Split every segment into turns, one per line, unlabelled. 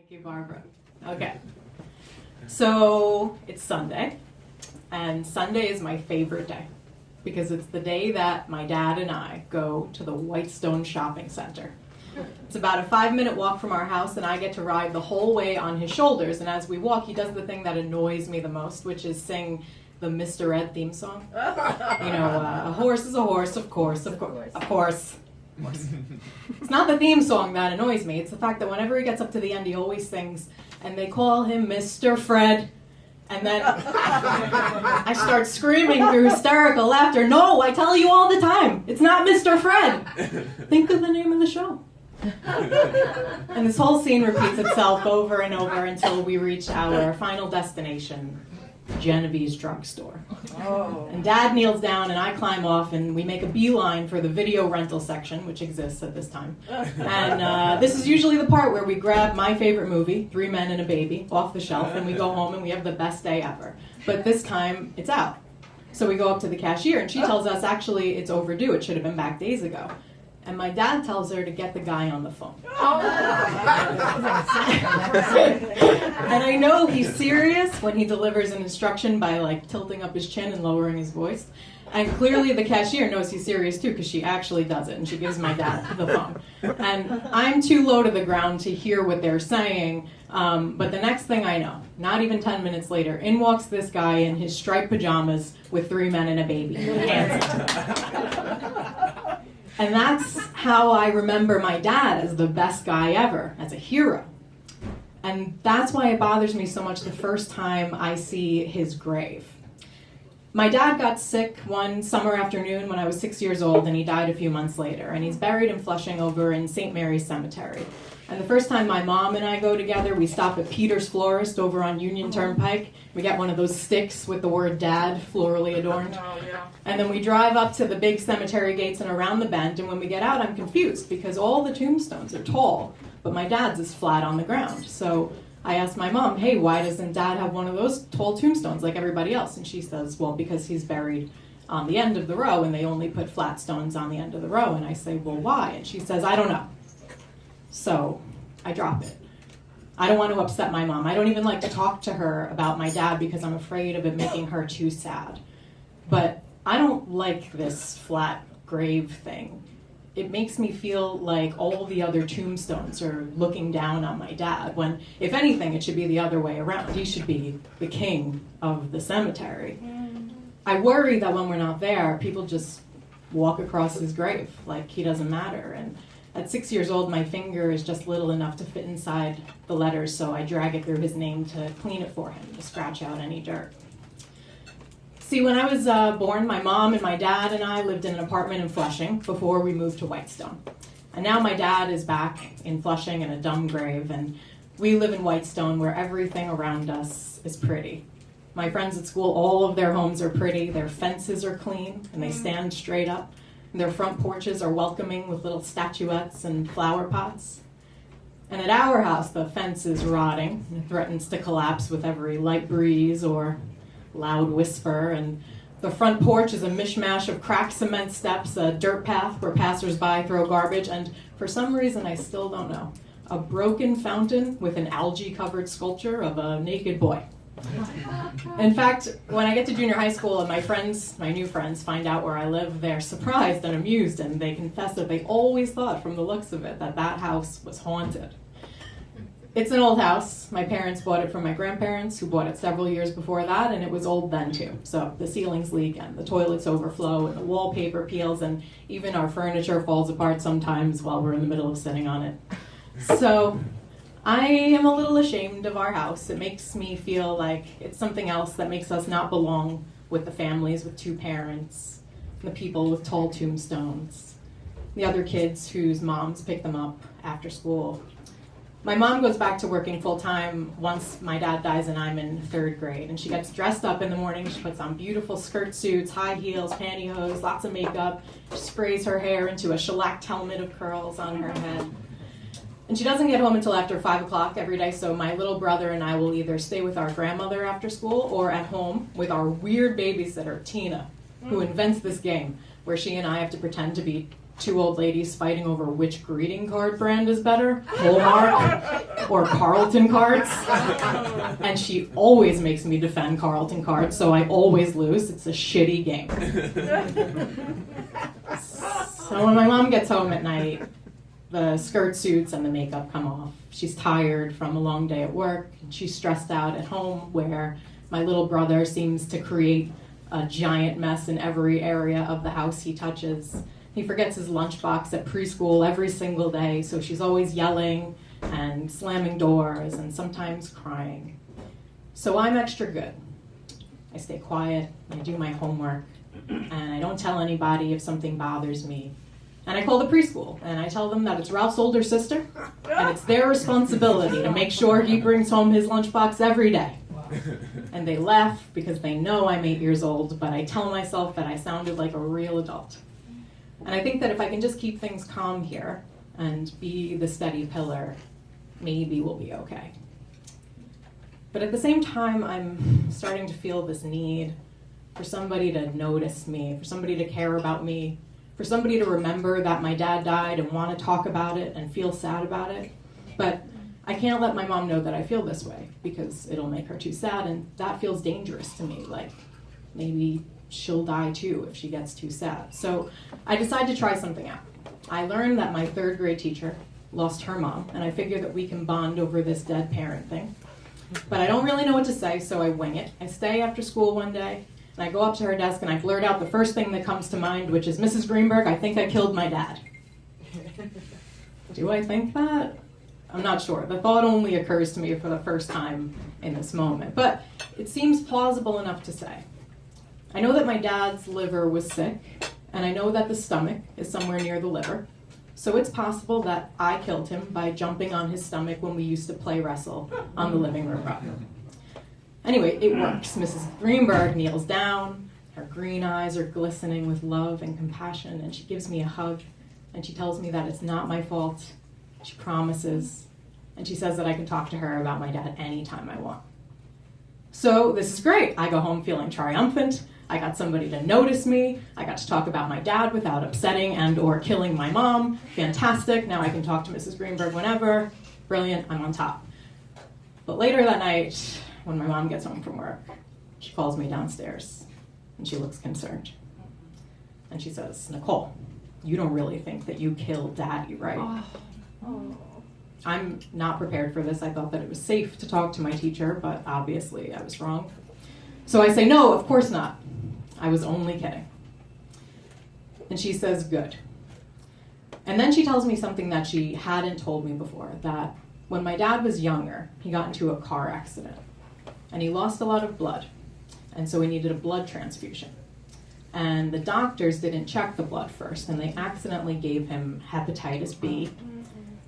Thank you, Barbara. Okay. So it's Sunday, and Sunday is my favorite day because it's the day that my dad and I go to the Whitestone Shopping Center. It's about a 5-minute walk from our house, and I get to ride the whole way on his shoulders. And as we walk, he does the thing that annoys me the most, which is sing the Mr. Ed theme song. You know, a horse is a horse, of course, of course, of course. It's not the theme song that annoys me. It's the fact that whenever he gets up to the end, he always sings, and they call him Mr. Fred. And then I start screaming through hysterical laughter. No, I tell you all the time, it's not Mr. Fred. Think of the name of the show. And this whole scene repeats itself over and over until we reach our final destination, Genevieve's drugstore. Oh. And Dad kneels down and I climb off and we make a beeline for the video rental section, which exists at this time. And this is usually the part where we grab my favorite movie, 3 Men and a Baby, off the shelf, and we go home and we have the best day ever. But this time it's out. So we go up to the cashier and she tells us actually it's overdue. It should have been back days ago. And my dad tells her to get the guy on the phone. Oh. And I know he's serious when he delivers an instruction by like tilting up his chin and lowering his voice. And clearly the cashier knows he's serious too because she actually does it and she gives my dad the phone. And I'm too low to the ground to hear what they're saying. But the next thing I know, not even 10 minutes later, in walks this guy in his striped pajamas with 3 men and a baby. And that's how I remember my dad as the best guy ever, as a hero. And that's why it bothers me so much the first time I see his grave. My dad got sick one summer afternoon when I was 6 years old, and he died a few months later. And he's buried in Flushing over in St. Mary's Cemetery. And the first time my mom and I go together, we stop at Peter's Florist over on Union Turnpike. We get one of those sticks with the word Dad florally adorned. Oh, yeah. And then we drive up to the big cemetery gates and around the bend. And when we get out, I'm confused because all the tombstones are tall, but my dad's is flat on the ground. So I asked my mom, hey, why doesn't Dad have one of those tall tombstones like everybody else? And she says, well, because he's buried on the end of the row and they only put flat stones on the end of the row. And I say, well, why? And she says, I don't know. So I drop it. I don't want to upset my mom. I don't even like to talk to her about my dad because I'm afraid of it making her too sad. But I don't like this flat grave thing. It makes me feel like all the other tombstones are looking down on my dad, when, if anything, it should be the other way around. He should be the king of the cemetery. I worry that when we're not there, people just walk across his grave like he doesn't matter. And at 6 years old, my finger is just little enough to fit inside the letters, so I drag it through his name to clean it for him, to scratch out any dirt. See, when I was born, my mom and my dad and I lived in an apartment in Flushing before we moved to Whitestone. And now my dad is back in Flushing in a dumb grave, and we live in Whitestone where everything around us is pretty. My friends at school, all of their homes are pretty, their fences are clean, and they stand straight up. Their front porches are welcoming with little statuettes and flower pots. And at our house, the fence is rotting and threatens to collapse with every light breeze or loud whisper. And the front porch is a mishmash of cracked cement steps, a dirt path where passersby throw garbage, and for some reason I still don't know, a broken fountain with an algae-covered sculpture of a naked boy. In fact, when I get to junior high school and my new friends, find out where I live, they're surprised and amused, and they confess that they always thought from the looks of it that house was haunted. It's an old house. My parents bought it from my grandparents, who bought it several years before that, and it was old then too. So the ceilings leak and the toilets overflow and the wallpaper peels and even our furniture falls apart sometimes while we're in the middle of sitting on it. So I am a little ashamed of our house. It makes me feel like it's something else that makes us not belong with the families with 2 parents, the people with tall tombstones, the other kids whose moms pick them up after school. My mom goes back to working full-time once my dad dies and I'm in 3rd grade. And she gets dressed up in the morning. She puts on beautiful skirt suits, high heels, pantyhose, lots of makeup. She sprays her hair into a shellacked helmet of curls on her head. And she doesn't get home until after 5 o'clock every day, so my little brother and I will either stay with our grandmother after school or at home with our weird babysitter, Tina, who invents this game where she and I have to pretend to be two old ladies fighting over which greeting card brand is better, Hallmark or Carlton cards. And she always makes me defend Carlton cards, so I always lose. It's a shitty game. So when my mom gets home at night, the skirt suits and the makeup come off. She's tired from a long day at work, and she's stressed out at home where my little brother seems to create a giant mess in every area of the house he touches. He forgets his lunchbox at preschool every single day, so she's always yelling and slamming doors and sometimes crying. So I'm extra good. I stay quiet, I do my homework, and I don't tell anybody if something bothers me. And I call the preschool, and I tell them that it's Ralph's older sister, and it's their responsibility to make sure he brings home his lunchbox every day. And they laugh because they know I'm 8 years old, but I tell myself that I sounded like a real adult. And I think that if I can just keep things calm here and be the steady pillar, maybe we'll be okay. But at the same time, I'm starting to feel this need for somebody to notice me, for somebody to care about me, for somebody to remember that my dad died and want to talk about it and feel sad about it. But I can't let my mom know that I feel this way because it'll make her too sad, and that feels dangerous to me. Like, maybe she'll die too if she gets too sad. So I decided to try something out. I learned that my third grade teacher lost her mom, and I figured that we can bond over this dead parent thing. But I don't really know what to say, so I wing it. I stay after school one day, and I go up to her desk and I blurt out the first thing that comes to mind, which is, "Mrs. Greenberg, I think I killed my dad." Do I think that? I'm not sure. The thought only occurs to me for the first time in this moment, but it seems plausible enough to say. I know that my dad's liver was sick, and I know that the stomach is somewhere near the liver, so it's possible that I killed him by jumping on his stomach when we used to play wrestle on the living room rug. Anyway, it works. Mrs. Greenberg kneels down, her green eyes are glistening with love and compassion, and she gives me a hug, and she tells me that it's not my fault. She promises, and she says that I can talk to her about my dad anytime I want. So this is great. I go home feeling triumphant. I got somebody to notice me. I got to talk about my dad without upsetting and or killing my mom. Fantastic. Now I can talk to Mrs. Greenberg whenever. Brilliant. I'm on top. But later that night, when my mom gets home from work, she calls me downstairs, and she looks concerned. And she says, "Nicole, you don't really think that you killed Daddy, right?" Oh. I'm not prepared for this. I thought that it was safe to talk to my teacher, but obviously I was wrong. So I say, "No, of course not. I was only kidding." And she says, "Good." And then she tells me something that she hadn't told me before, that when my dad was younger, he got into a car accident, and he lost a lot of blood, and so he needed a blood transfusion. And the doctors didn't check the blood first, and they accidentally gave him hepatitis B,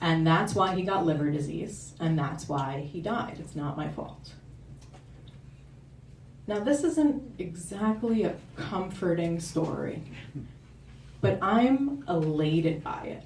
and that's why he got liver disease, and that's why he died. It's not my fault. Now, this isn't exactly a comforting story, but I'm elated by it.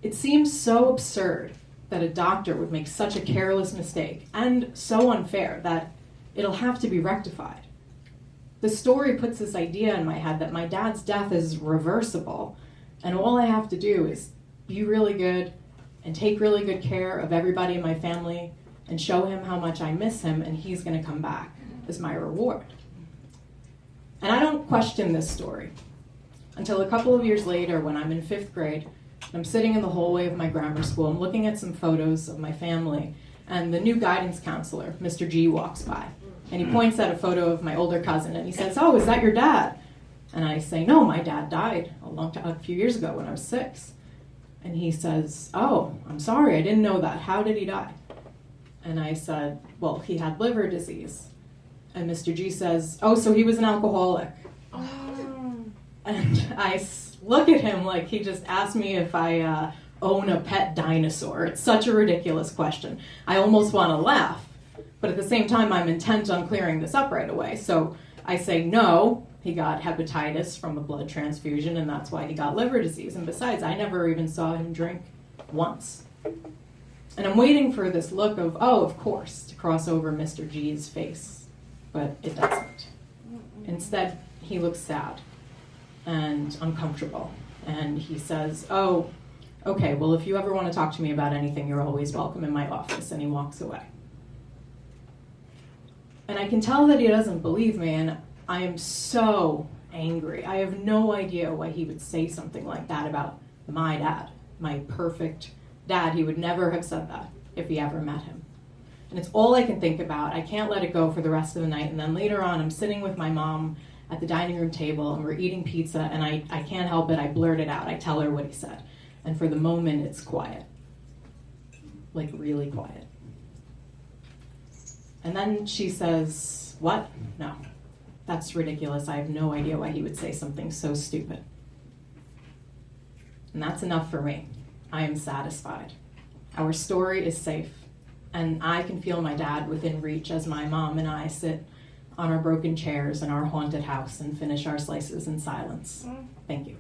It seems so absurd that a doctor would make such a careless mistake, and so unfair that it'll have to be rectified. The story puts this idea in my head that my dad's death is reversible, and all I have to do is be really good and take really good care of everybody in my family and show him how much I miss him, and he's going to come back as my reward. And I don't question this story until a couple of years later when I'm in 5th grade. I'm sitting in the hallway of my grammar school. I'm looking at some photos of my family, and the new guidance counselor, Mr. G, walks by. And he points at a photo of my older cousin, and he says, "Oh, is that your dad?" And I say, "No, my dad died a few years ago when I was 6. And he says, "Oh, I'm sorry, I didn't know that. How did he die?" And I said, "Well, he had liver disease." And Mr. G says, "Oh, so he was an alcoholic." And I look at him like he just asked me if I own a pet dinosaur. It's such a ridiculous question. I almost want to laugh, but at the same time, I'm intent on clearing this up right away. So I say, "No, he got hepatitis from a blood transfusion, and that's why he got liver disease. And besides, I never even saw him drink once." And I'm waiting for this look of, "Oh, of course," to cross over Mr. G's face, but it doesn't. Instead, he looks sad and uncomfortable. And he says, oh, okay, well, if you ever want to talk to me about anything, you're always welcome in my office. And he walks away. And I can tell that he doesn't believe me, and I am so angry. I have no idea why he would say something like that about my dad, my perfect dad. He would never have said that if he ever met him. And it's all I can think about. I can't let it go for the rest of the night. And then later on, I'm sitting with my mom at the dining room table, and we're eating pizza, and I can't help it. I blurt it out. I tell her what he said. And for the moment, it's quiet. Like, really quiet. And then she says, what? No, that's ridiculous. I have no idea why he would say something so stupid. And that's enough for me. I am satisfied. Our story is safe. And I can feel my dad within reach as my mom and I sit on our broken chairs in our haunted house and finish our slices in silence. Thank you.